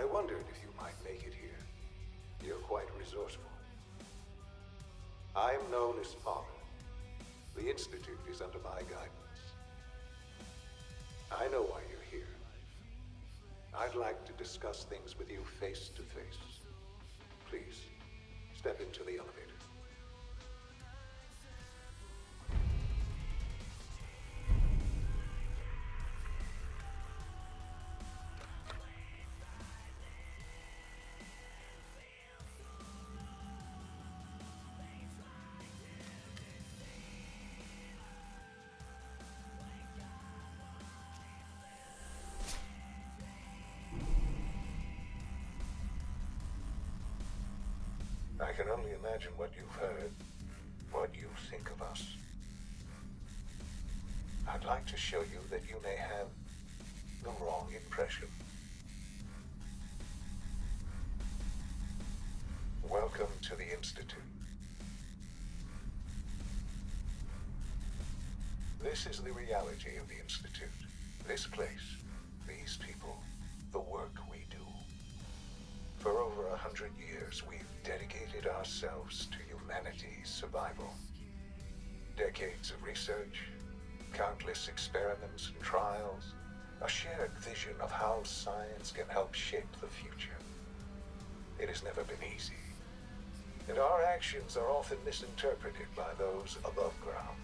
I wondered if you might make it here. You're quite resourceful. I'm known as Father. The Institute is under my guidance. I know why you're here. I'd like to discuss things with you face to face. Please, step into the elevator. I can only imagine what you've heard, what you think of us. I'd like to show you that you may have the wrong impression. Welcome to the Institute. This is the reality of the Institute. This place, these people, the work we do. For over 100 years, we've dedicated ourselves to humanity's survival. Decades of research, countless experiments and trials, a shared vision of how science can help shape the future. It has never been easy, and our actions are often misinterpreted by those above ground.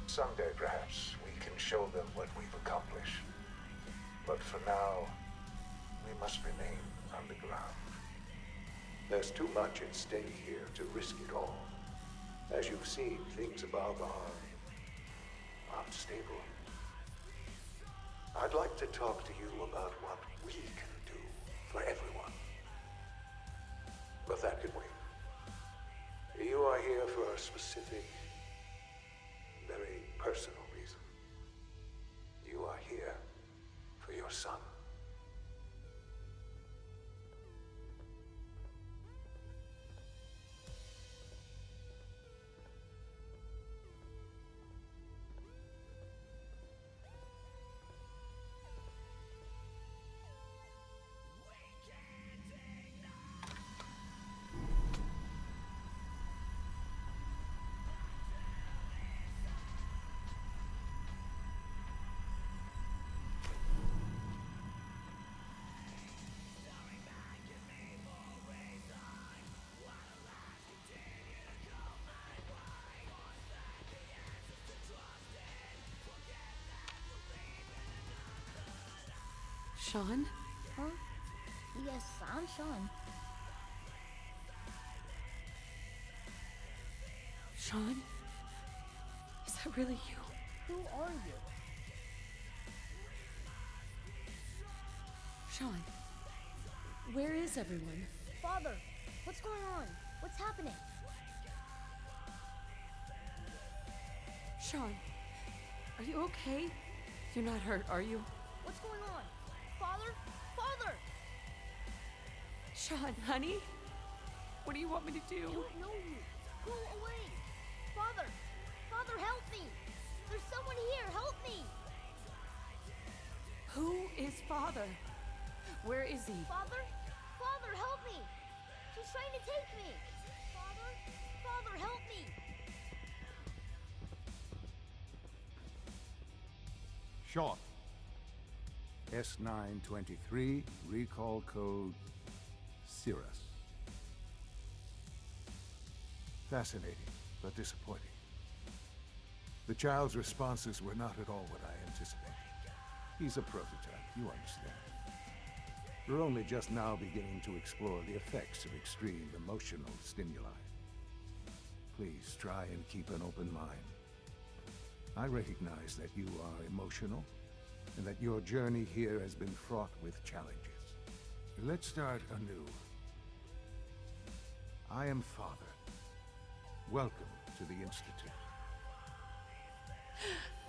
Someday, perhaps, we can show them what we've accomplished. But for now, we must remain underground. There's too much at stake here to risk it all. As you've seen, things above are unstable. I'd like to talk to you about what we can do for everyone. But that can wait. You are here for a specific, very personal reason. You are here for your son. Sean? Huh? Yes, I'm Sean. Sean? Is that really you? Who are you? Sean, where is everyone? Father, what's going on? What's happening? Sean, are you okay? You're not hurt, are you? What's going on? Father? Father! Sean, honey? What do you want me to I do? don't know you. Go away! Father! Father, help me! There's someone here! Help me! Who is Father? Where is he? Father? Father, help me! She's trying to take me! Father? Father, help me! Sean. S923, recall code Purest. Fascinating, but disappointing. The child's responses were not at all what I anticipated. He's a prototype, you understand. We're only just now beginning to explore the effects of extreme emotional stimuli. Please try and keep an open mind. I recognize that you are emotional, and that your journey here has been fraught with challenges. Let's start anew. I am Father. Welcome to the Institute.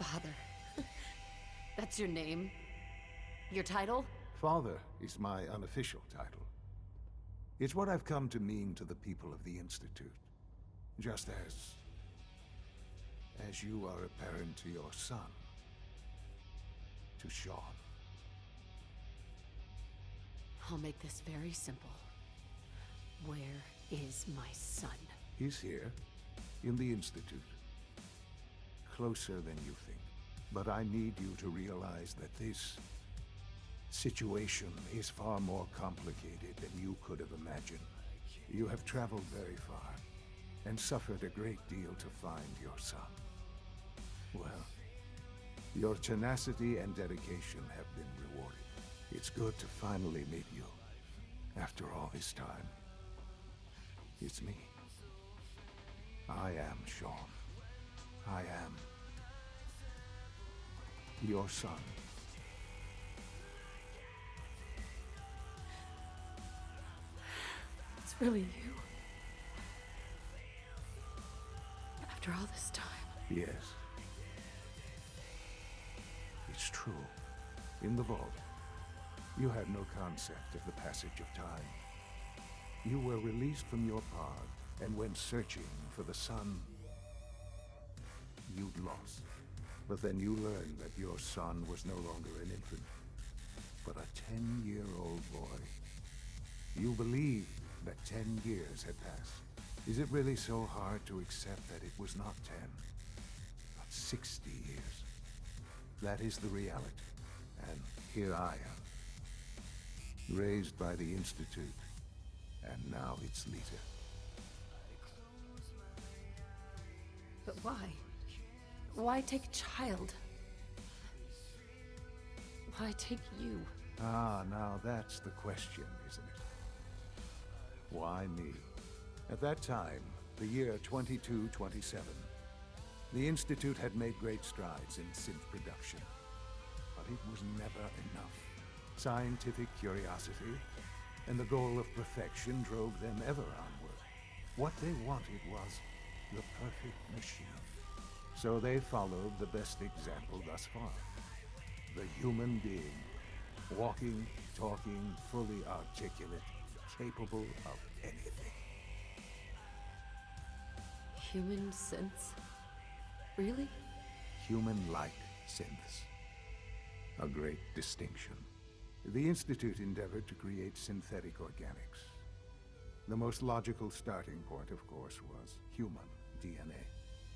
Father. That's your name? Your title? Father is my unofficial title. It's what I've come to mean to the people of the Institute. Just as you are a parent to your son. To Sean. I'll make this very simple. Where is my son? He's here, in the Institute. Closer than you think. But I need you to realize that this situation is far more complicated than you could have imagined. You have traveled very far, and suffered a great deal to find your son. Well, your tenacity and dedication have been rewarded. It's good to finally meet you, after all this time. It's me. I am Sean. I am your son. It's really you. After all this time. Yes. It's true. In the vault, you had no concept of the passage of time. You were released from your pod and went searching for the son you'd lost. But then you learned that your son was no longer an infant, but a 10-year-old boy. You believed that 10 years had passed. Is it really so hard to accept that it was not 10, but 60 years? That is the reality, and here I am, raised by the Institute, and now its leader. But why? Why take a child? Why take you? Ah, now that's the question, isn't it? Why me? At that time, the year 2227, the Institute had made great strides in synth production. But it was never enough. Scientific curiosity and the goal of perfection drove them ever onward. What they wanted was the perfect machine. So they followed the best example thus far. The human being. Walking, talking, fully articulate, capable of anything. Human synths? Really? Human-like synths. A great distinction. The Institute endeavored to create synthetic organics. The most logical starting point, of course, was human DNA.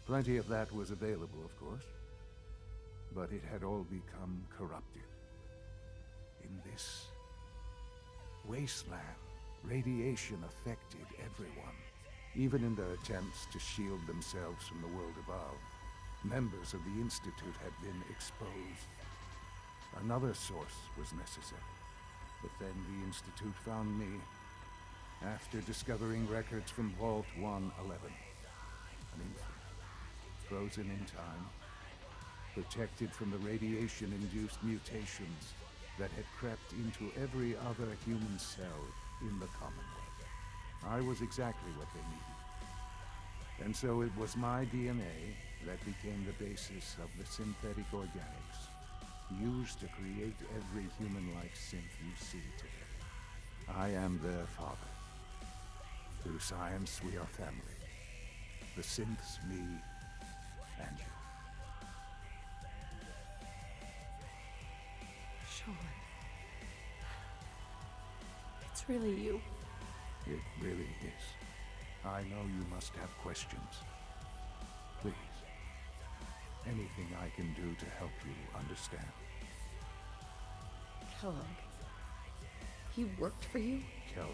Plenty of that was available, of course, but it had all become corrupted. In this wasteland, radiation affected everyone, even in their attempts to shield themselves from the world above. Members of the Institute had been exposed. Another source was necessary, but then the Institute found me after discovering records from Vault 111. An infant, frozen in time, protected from the radiation-induced mutations that had crept into every other human cell in the Commonwealth. I was exactly what they needed. And so it was my DNA that became the basis of the synthetic organics used to create every human-like synth you see today. I am their father. Through science, we are family. The synths, me, and you. Sean. It's really you. It really is. I know you must have questions. Please. Anything I can do to help you understand. Kellogg. He worked for you? Kellogg.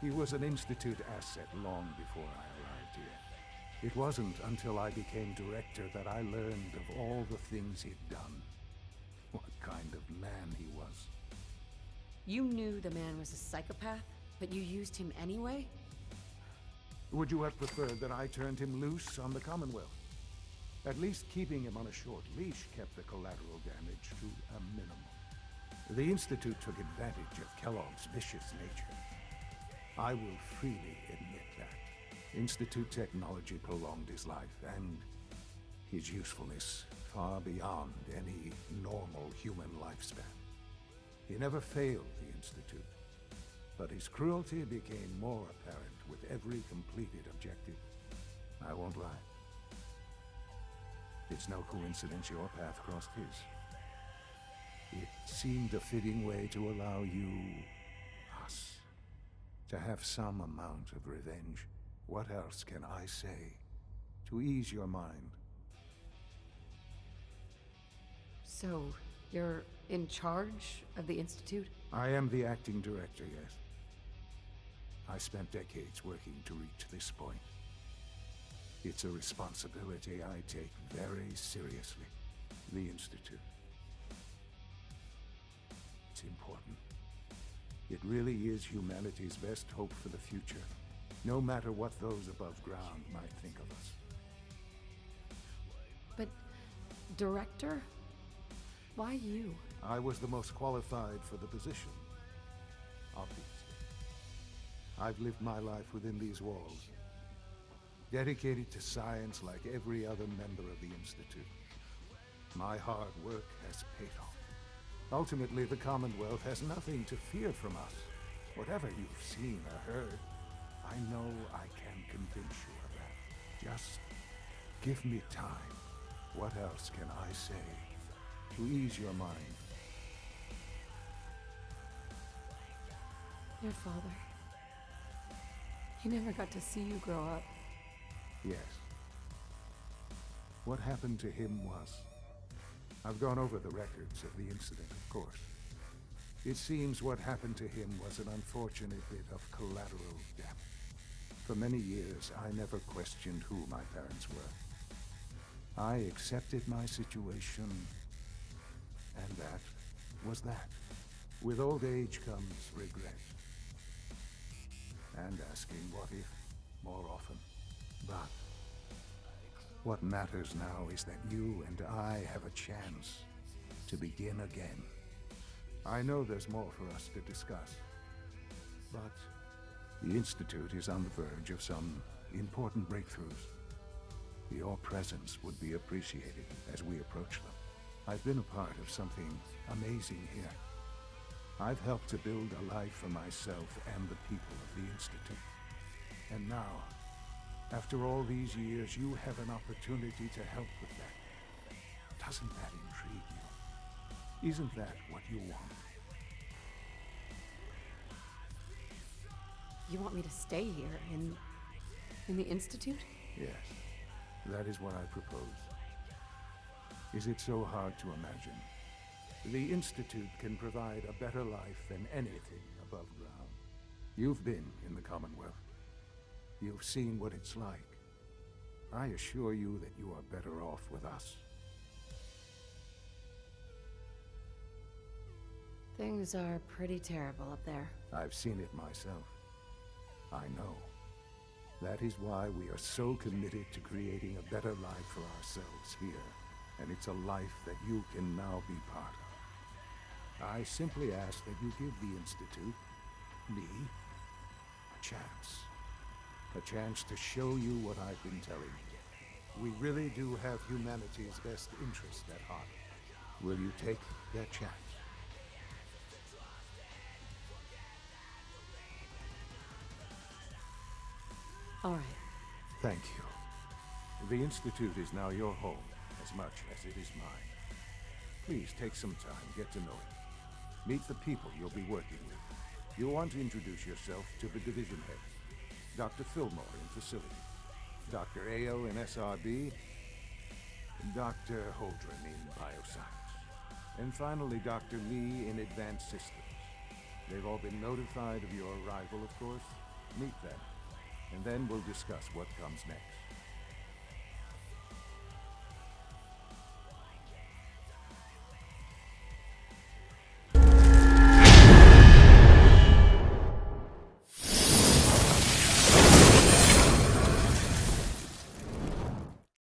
He was an Institute asset long before I arrived here. It wasn't until I became director that I learned of all the things he'd done. What kind of man he was. You knew the man was a psychopath, but you used him anyway? Would you have preferred that I turned him loose on the Commonwealth? At least keeping him on a short leash kept the collateral damage to a minimum. The Institute took advantage of Kellogg's vicious nature. I will freely admit that. Institute technology prolonged his life, and his usefulness far beyond any normal human lifespan. He never failed the Institute, but his cruelty became more apparent with every completed objective. I won't lie. It's no coincidence your path crossed his. It seemed a fitting way to allow you, us, to have some amount of revenge. What else can I say to ease your mind? So, you're in charge of the Institute? I am the acting director, yes. I spent decades working to reach this point. It's a responsibility I take very seriously. The Institute. It's important. It really is humanity's best hope for the future, no matter what those above ground might think of us. But, Director? Why you? I was the most qualified for the position, obviously. I've lived my life within these walls, dedicated to science like every other member of the Institute. My hard work has paid off. Ultimately, the Commonwealth has nothing to fear from us. Whatever you've seen or heard, I know I can convince you of that. Just give me time. What else can I say to ease your mind? Your father. He never got to see you grow up. Yes. What happened to him was... I've gone over the records of the incident, of course. It seems what happened to him was an unfortunate bit of collateral damage. For many years, I never questioned who my parents were. I accepted my situation, and that was that. With old age comes regret. And asking what if more often. But what matters now is that you and I have a chance to begin again. I know there's more for us to discuss, but the Institute is on the verge of some important breakthroughs. Your presence would be appreciated as we approach them. I've been a part of something amazing here. I've helped to build a life for myself and the people of the Institute. And now, after all these years, you have an opportunity to help with that. Doesn't that intrigue you? Isn't that what you want? You want me to stay here in the Institute? Yes, that is what I propose. Is it so hard to imagine? The Institute can provide a better life than anything above ground. You've been in the Commonwealth. You've seen what it's like. I assure you that you are better off with us. Things are pretty terrible up there. I've seen it myself. I know. That is why we are so committed to creating a better life for ourselves here. And it's a life that you can now be part of. I simply ask that you give the Institute, me, a chance. A chance to show you what I've been telling you. We really do have humanity's best interest at heart. Will you take that chance? All right. Thank you. The Institute is now your home, as much as it is mine. Please take some time, get to know it. Meet the people you'll be working with. You'll want to introduce yourself to the division heads. Dr. Fillmore in Facility, Dr. Ao in SRB, and Dr. Holdren in Bioscience. And finally, Dr. Lee in Advanced Systems. They've all been notified of your arrival, of course. Meet them, and then we'll discuss what comes next.